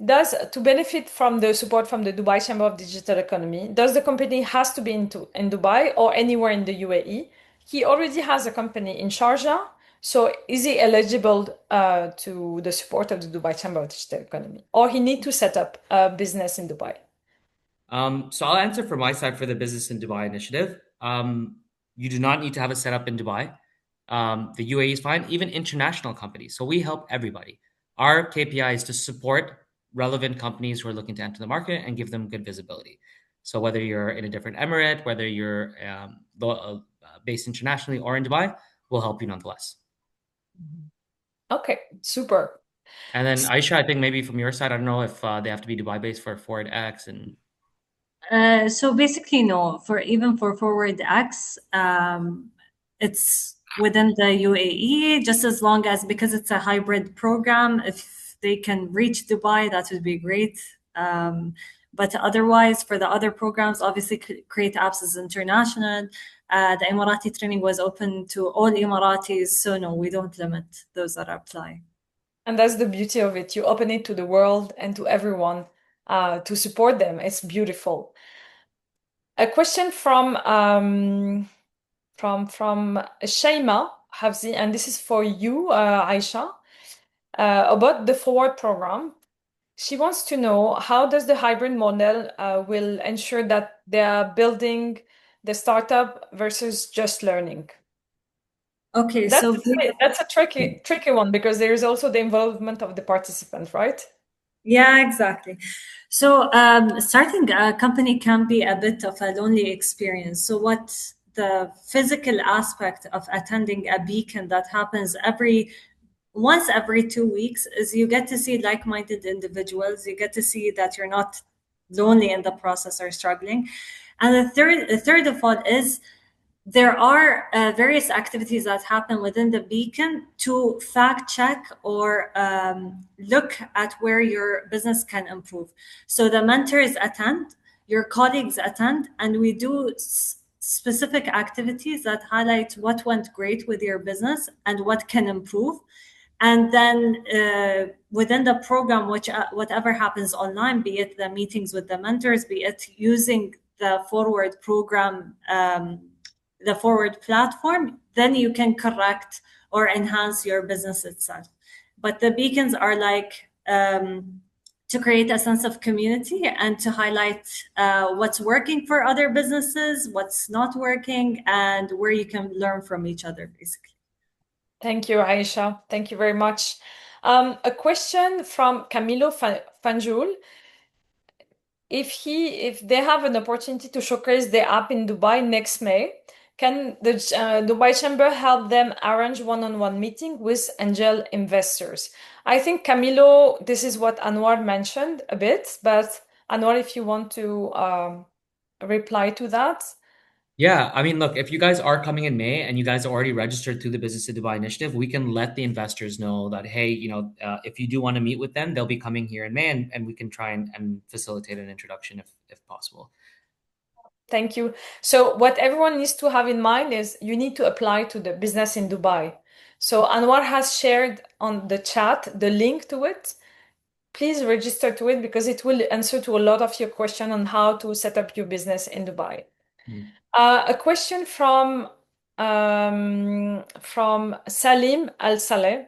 To benefit from the support from the Dubai Chamber of Digital Economy, does the company has to be in Dubai or anywhere in the UAE? He already has a company in Sharjah, so is he eligible to the support of the Dubai Chamber of Digital Economy, or he need to set up a business in Dubai? So I'll answer from my side for the Business in Dubai initiative. You do not need to have a setup in Dubai. The UAE is fine, even international companies. So we help everybody. Our KPI is to support relevant companies who are looking to enter the market and give them good visibility. So whether you're in a different emirate, whether you're based internationally or in Dubai, we'll help you nonetheless. Okay, super. And then Aisha, I think maybe from your side, I don't know if they have to be Dubai based for Forward X and So basically, no. For Forward X, it's within the UAE, just as long as because it's a hybrid program. If they can reach Dubai, that would be great. But otherwise, for the other programs, obviously, Create Apps is international. The Emirati training was open to all Emiratis, so no, we don't limit those that apply. And that's the beauty of it. You open it to the world and to everyone to support them. It's beautiful. A question from Shaima Hafzi, and this is for you, Aisha, about the Forward program. She wants to know how does the hybrid model will ensure that they are building the startup versus just learning. Okay, That's a tricky one because there is also the involvement of the participant, right? Yeah, exactly. So starting a company can be a bit of a lonely experience. So what the physical aspect of attending a beacon that happens once every 2 weeks is you get to see like-minded individuals. You get to see that you're not lonely in the process or struggling. And the third of all is there are various activities that happen within the beacon to fact check or look at where your business can improve. So the mentors attend, your colleagues attend, and we do specific activities that highlight what went great with your business and what can improve. And then within the program, whatever happens online, be it the meetings with the mentors, be it using the Forward program, the Forward platform, then you can correct or enhance your business itself. But the beacons are like to create a sense of community and to highlight what's working for other businesses, what's not working, and where you can learn from each other, basically. Thank you, Aisha. Thank you very much. A question from Camilo Fanjul. If they have an opportunity to showcase the app in Dubai next May, can the Dubai Chamber help them arrange one-on-one meeting with angel investors? I think, Camilo, this is what Anwar mentioned a bit, but Anwar, if you want to reply to that. Yeah, I mean, look, if you guys are coming in May and you guys are already registered through the Business in Dubai initiative, we can let the investors know that, hey, if you do want to meet with them, they'll be coming here in May and we can try and facilitate an introduction if possible. Thank you. So what everyone needs to have in mind is you need to apply to the Business in Dubai. So Anwar has shared on the chat the link to it. Please register to it because it will answer to a lot of your question on how to set up your business in Dubai. A question from Salim Al Saleh.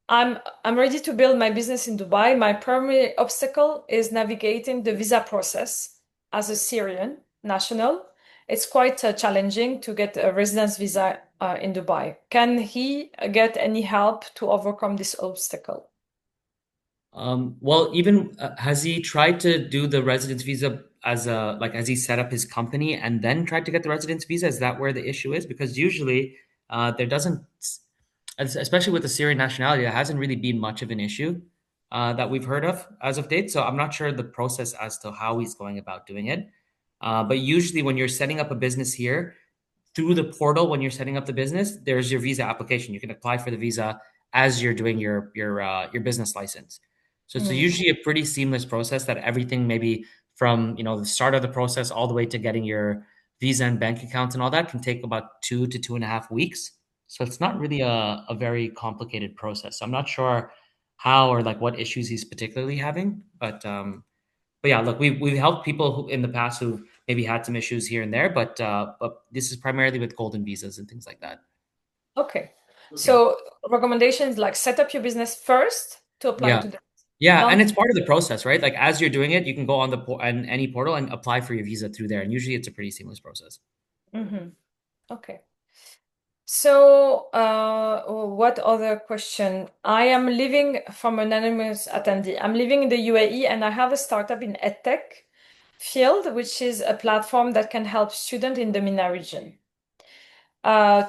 I'm ready to build my business in Dubai. My primary obstacle is navigating the visa process as a Syrian national it's quite challenging to get a residence visa in Dubai. Can he get any help to overcome this obstacle? Well, even has he tried to do the residence visa as a like has he set up his company and then tried to get the residence visa? Is that where the issue is? Because usually there doesn't, especially with the Syrian nationality, there hasn't really been much of an issue that we've heard of as of date. So I'm not sure the process as to how he's going about doing it. But usually, when you're setting up a business here, through the portal when you're setting up the business, there's your visa application. You can apply for the visa as you're doing your business license. So it's usually a pretty seamless process that everything maybe from the start of the process all the way to getting your visa and bank accounts and all that can take about 2 to 2.5 weeks. So it's not really a very complicated process. So I'm not sure how or like what issues he's particularly having, but yeah, look, we've helped people who in the past who've maybe had some issues here and there, but this is primarily with golden visas and things like that. Okay. Yeah. So recommendations like set up your business first to apply Yeah. to the Yeah, and non. it's part of the process, right? Like as you're doing it, you can go on on any portal and apply for your visa through there, and usually it's a pretty seamless process. Mhm. Okay. So, what other question? I am living from anonymous attendee. I'm living in the UAE and I have a startup in EdTech field, which is a platform that can help students in the MENA region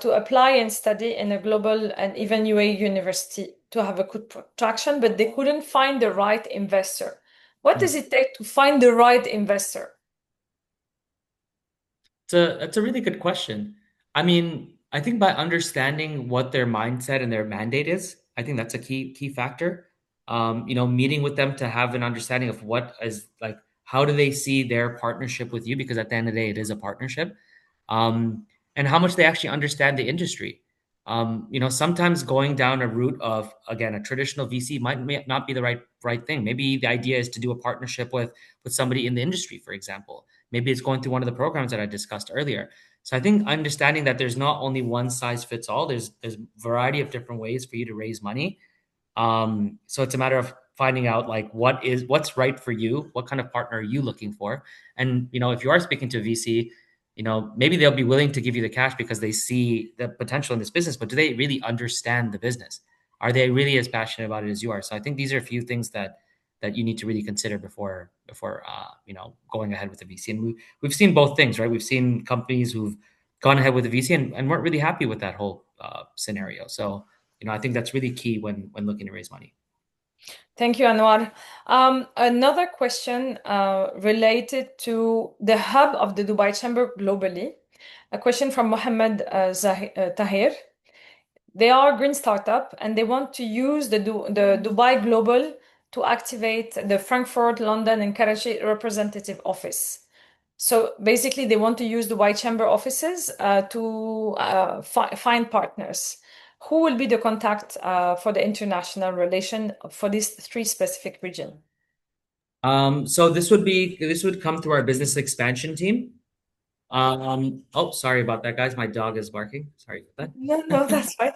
to apply and study in a global and even UAE university to have a good traction, but they couldn't find the right investor. What does it take to find the right investor? That's a really good question. I mean, I think by understanding what their mindset and their mandate is, I think that's a key factor. Meeting with them to have an understanding of what is like, how do they see their partnership with you? Because at the end of the day, it is a partnership. And how much they actually understand the industry. Sometimes going down a route of again a traditional VC may not be the right thing. Maybe the idea is to do a partnership with somebody in the industry, for example. Maybe it's going through one of the programs that I discussed earlier. So I think understanding that there's not only one size fits all. There's a variety of different ways for you to raise money. So it's a matter of finding out like what's right for you, what kind of partner are you looking for, and if you are speaking to a VC, maybe they'll be willing to give you the cash because they see the potential in this business, but do they really understand the business? Are they really as passionate about it as you are? So I think these are a few things that you need to really consider before going ahead with the VC. And we've seen both things, right? We've seen companies who've gone ahead with the VC and weren't really happy with that whole scenario. So I think that's really key when looking to raise money. Thank you, Anwar. Another question related to the hub of the Dubai Chamber globally. A question from Mohammed Tahir. They are a green startup and they want to use the Dubai Global to activate the Frankfurt, London, and Karachi representative office. So basically, they want to use Dubai Chamber offices to find partners. Who will be the contact for the international relation for these three specific regions? So this would come through our business expansion team. Oh, sorry about that, guys. My dog is barking. Sorry about No, that's right.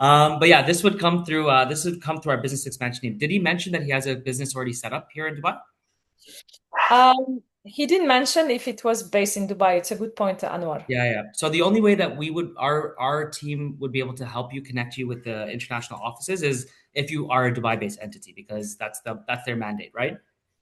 But yeah, this would come through our business expansion team. Did he mention that he has a business already set up here in Dubai? He didn't mention if it was based in Dubai. It's a good point, Anwar. Yeah. So the only way that we would our team would be able to help you connect you with the international offices is if you are a Dubai-based entity, because that's their mandate, right?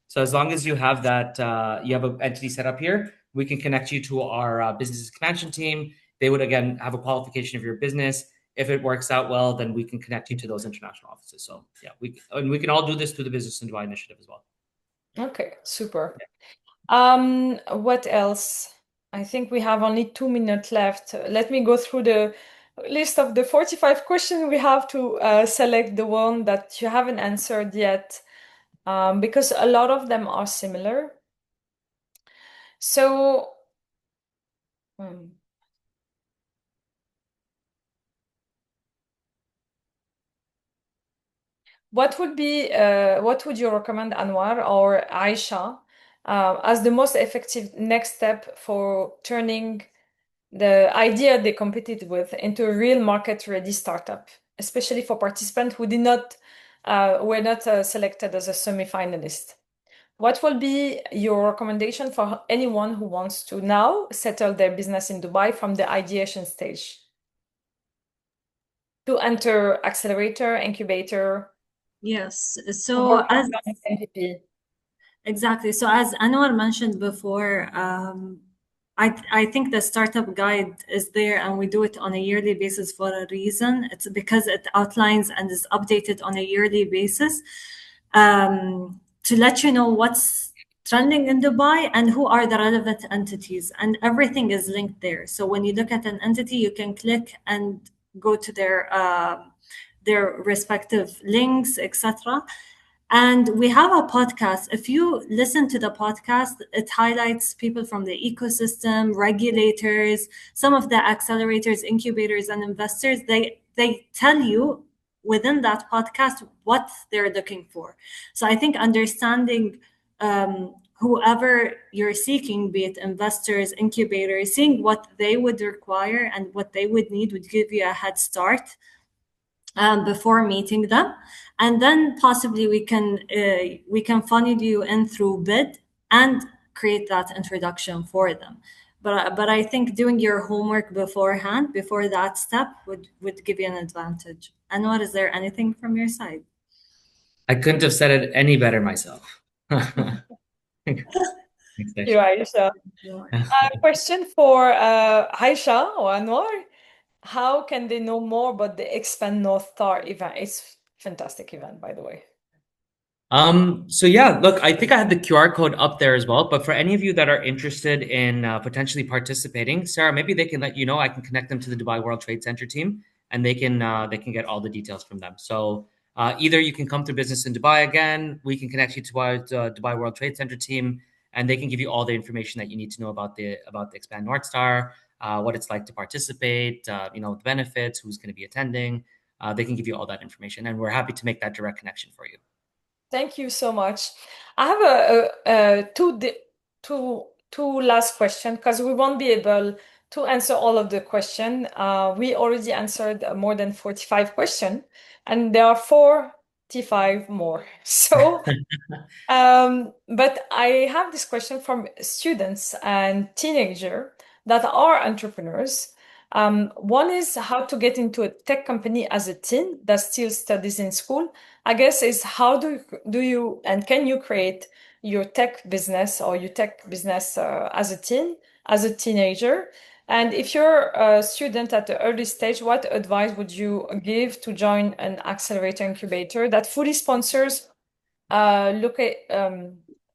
So as long as you have that, you have an entity set up here, we can connect you to our business expansion team. They would again have a qualification of your business. If it works out well, then we can connect you to those international offices. So yeah, we can all do this through the Business in Dubai initiative as well. Okay, super. What else? I think we have only 2 minutes left. Let me go through the list of the 45 questions we have to select the one that you haven't answered yet, because a lot of them are similar. So, what would you recommend, Anwar or Aisha, as the most effective next step for turning the idea they competed with into a real market-ready startup, especially for participants who were not selected as a semi-finalist? what will be your recommendation for anyone who wants to now settle their business in Dubai from the ideation stage to enter accelerator, incubator, Yes. to So work as on MVP? exactly. So as Anwar mentioned before, I think the startup guide is there, and we do it on a yearly basis for a reason. It's because it outlines and is updated on a yearly basis, to let you know what's trending in Dubai and who are the relevant entities, and everything is linked there. So when you look at an entity, you can click and go to their respective links, etc. And we have a podcast. If you listen to the podcast, it highlights people from the ecosystem, regulators, some of the accelerators, incubators, and investors. They tell you within that podcast what they're looking for. So I think understanding whoever you're seeking, be it investors, incubators, seeing what they would require and what they would need would give you a head start before meeting them, and then possibly we can funnel you in through bid and create that introduction for them. But I think doing your homework beforehand, before that step, would give you an advantage. Anwar, is there anything from your side? I couldn't have said it any better myself. Thanks, You, Aisha. Aisha. Question for Aisha or Anwar. How can they know more about the Expand North Star event? It's a fantastic event, by the way. So yeah, look, I think I had the QR code up there as well, but for any of you that are interested in potentially participating, Sarah, maybe they can let you know. I can connect them to the Dubai World Trade Center team, and they can get all the details from them. So either you can come through Business in Dubai again, we can connect you to our Dubai World Trade Center team, and they can give you all the information that you need to know about the Expand North Star, what it's like to participate, the benefits, who's going to be attending. They can give you all that information, and we're happy to make that direct connection for you. Thank you so much. I have two last question because we won't be able to answer all of the question. We already answered more than 45 question, and there are 45 more. So, but I have this question from students and teenager that are entrepreneurs. One is how to get into a tech company as a teen that still studies in school. I guess is how do you and can you create your tech business or your tech business as a teen, as a teenager? And if you're a student at the early stage, what advice would you give to join an accelerator incubator that fully sponsors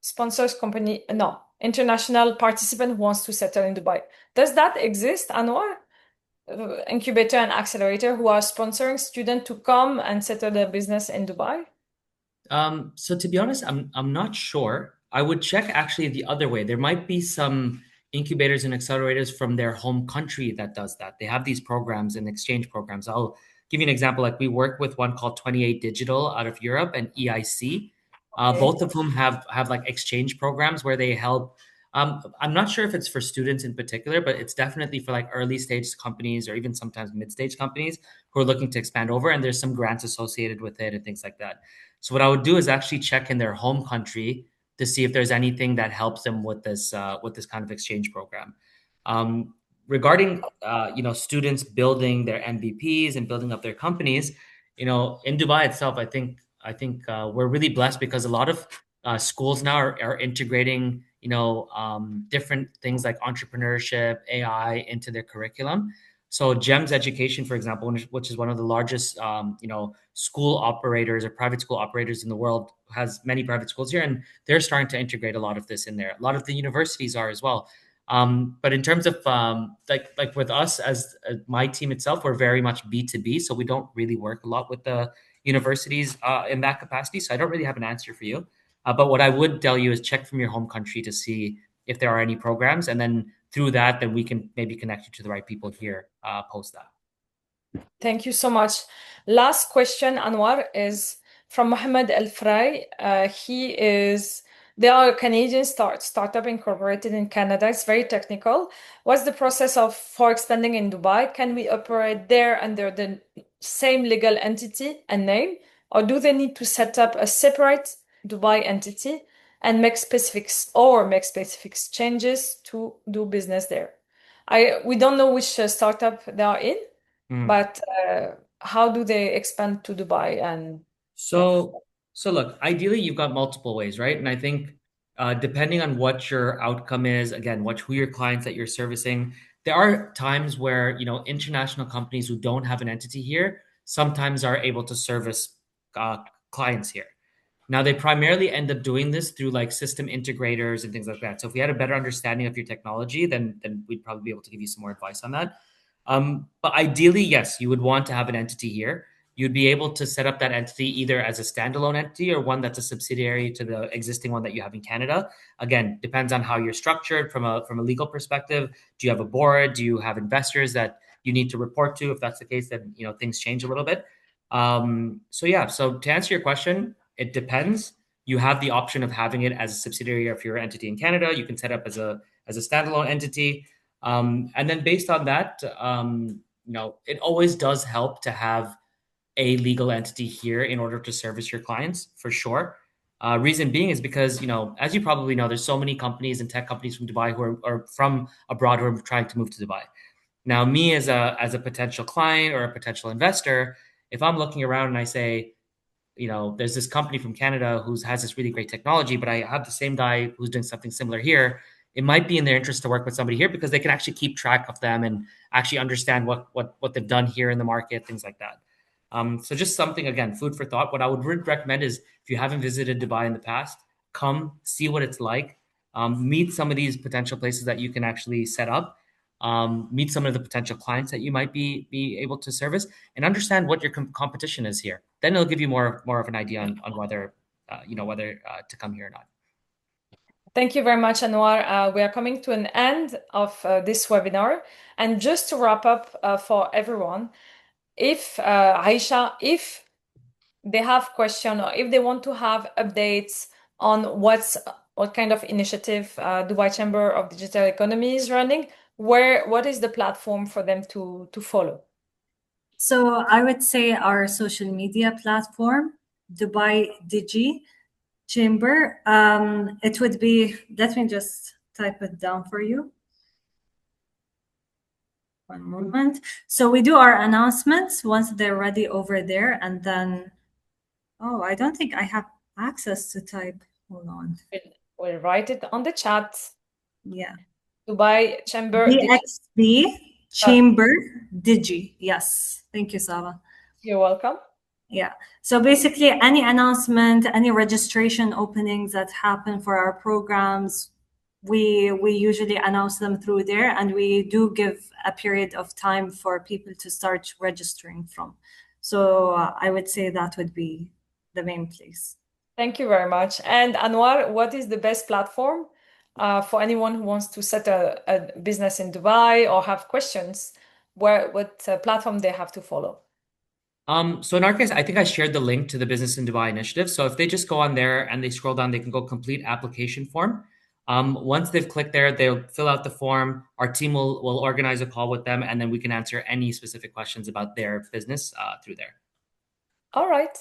sponsors company no international participant who wants to settle in Dubai? Does that exist, Anwar? Incubator and accelerator who are sponsoring students to come and settle their business in Dubai? So to be honest, I'm not sure. I would check actually the other way. There might be some incubators and accelerators from their home country that does that. They have these programs and exchange programs. I'll give you an example. Like we work with one called 28 Digital out of Europe and EIC. Okay. Both of whom have like exchange programs where they help. I'm not sure if it's for students in particular, but it's definitely for like early stage companies or even sometimes mid stage companies who are looking to expand over. And there's some grants associated with it and things like that. So what I would do is actually check in their home country to see if there's anything that helps them with this kind of exchange program. Regarding students building their MVPs and building up their companies, in Dubai itself, I think we're really blessed because a lot of schools now are integrating different things like entrepreneurship, AI into their curriculum. So GEMS Education, for example, which is one of the largest, school operators or private school operators in the world, has many private schools here, and they're starting to integrate a lot of this in there. A lot of the universities are as well. But in terms of like with us as my team itself, we're very much B2B, so we don't really work a lot with the universities in that capacity. So I don't really have an answer for you. But what I would tell you is check from your home country to see if there are any programs, and then through that, then we can maybe connect you to the right people here post that. Thank you so much. Last question, Anwar, is from Mohammed El Fray. They are a Canadian startup incorporated in Canada. It's very technical. What's the process for expanding in Dubai? Can we operate there under the same legal entity and name, or do they need to set up a separate Dubai entity? and make specific changes to do business there. We don't know which startup they are in, but how do they expand to Dubai? And So look, ideally you've got multiple ways, right? And I think depending on what your outcome is, again, who your clients that you're servicing, there are times where, international companies who don't have an entity here sometimes are able to service uh, clients here. Now they primarily end up doing this through like system integrators and things like that. So if we had a better understanding of your technology, then we'd probably be able to give you some more advice on that. But ideally, yes, you would want to have an entity here. You'd be able to set up that entity either as a standalone entity or one that's a subsidiary to the existing one that you have in Canada. Again, depends on how you're structured from a legal perspective. Do you have a board? Do you have investors that you need to report to? If that's the case, then things change a little bit. So yeah, so to answer your question, it depends. You have the option of having it as a subsidiary of your entity in Canada. You can set up as a standalone entity. And then based on that, it always does help to have a legal entity here in order to service your clients for sure. Reason being is because, as you probably know, there's so many companies and tech companies from Dubai who are from abroad who are trying to move to Dubai. Now, me as a potential client or a potential investor, if I'm looking around and I say, there's this company from Canada who has this really great technology, but I have the same guy who's doing something similar here. It might be in their interest to work with somebody here because they can actually keep track of them and actually understand what they've done here in the market, things like that. So just something, again, food for thought. What I would recommend is if you haven't visited Dubai in the past, come see what it's like, meet some of these potential places that you can actually set up, meet some of the potential clients that you might be able to service, and understand what your competition is here. Then it'll give you more of an idea on whether to come here or not. Thank you very much, Anwar. We are coming to an end of this webinar. And just to wrap up for everyone, if Aisha, if they have questions or if they want to have updates on what kind of initiative Dubai Chamber of Digital Economy is running, what is the platform for them to follow? So I would say our social media platform, Dubai Digi Chamber. It would be, let me just type it down for you. One moment. So we do our announcements once they're ready over there, and then, oh, I don't think I have access to type. Hold on. We'll write it on the chat. Yeah. Dubai Chamber DXB Chamber Digi. Yes. Thank you, Saba. You're welcome. Yeah. So basically, any announcement, any registration openings that happen for our programs, we usually announce them through there, and we do give a period of time for people to start registering from. So I would say that would be the main place. Thank you very much. And Anwar, what is the best platform for anyone who wants to set a business in Dubai or have questions? What platform they have to follow? So in our case, I think I shared the link to the Business in Dubai initiative. So if they just go on there and they scroll down, they can go complete application form. Once they've clicked there, they'll fill out the form. Our team will organize a call with them, and then we can answer any specific questions about their business through there. All right.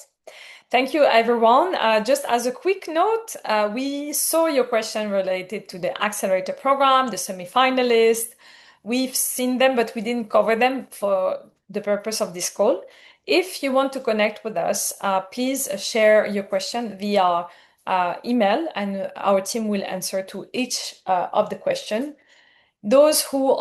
Thank you, everyone. Just as a quick note, we saw your question related to the accelerator program, the semi-finalists. We've seen them, but we didn't cover them for the purpose of this call. If you want to connect with us, please share your question via email, and our team will answer to each of the questions. Those who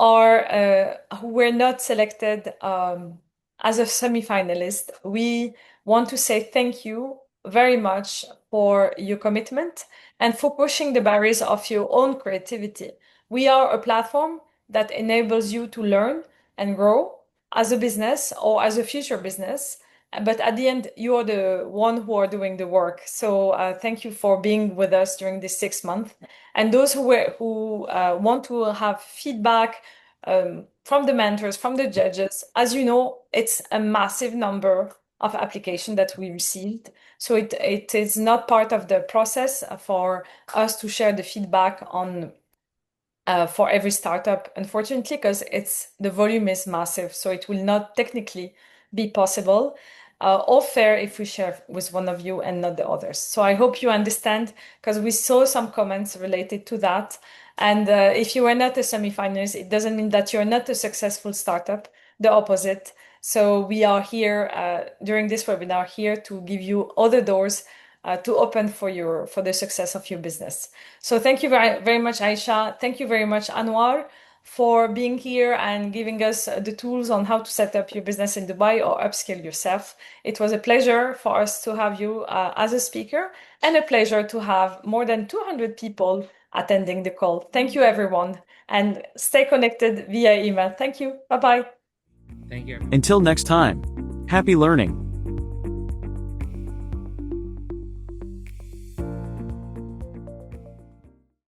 were not selected as a semi-finalist, we want to say thank you very much for your commitment and for pushing the barriers of your own creativity. We are a platform that enables you to learn and grow as a business or as a future business. But at the end, you are the one who are doing the work. So thank you for being with us during this 6 months. And those who want to have feedback from the mentors, from the judges, as you know, it's a massive number of applications that we received. So it is not part of the process for us to share the feedback on for every startup, unfortunately, because the volume is massive. So it will not technically be possible. or fair if we share with one of you and not the others. So I hope you understand, because we saw some comments related to that. And if you are not a semi-finalist, it doesn't mean that you're not a successful startup, the opposite. So we are here during this webinar here to give you other doors to open for the success of your business. So thank you very, very much, Aisha. Thank you very much, Anwar, for being here and giving us the tools on how to set up your business in Dubai or upskill yourself. It was a pleasure for us to have you as a speaker, and a pleasure to have more than 200 people attending the call. Thank you, everyone, and stay connected via email. Thank you. Bye-bye. Thank you. Until next time, happy learning.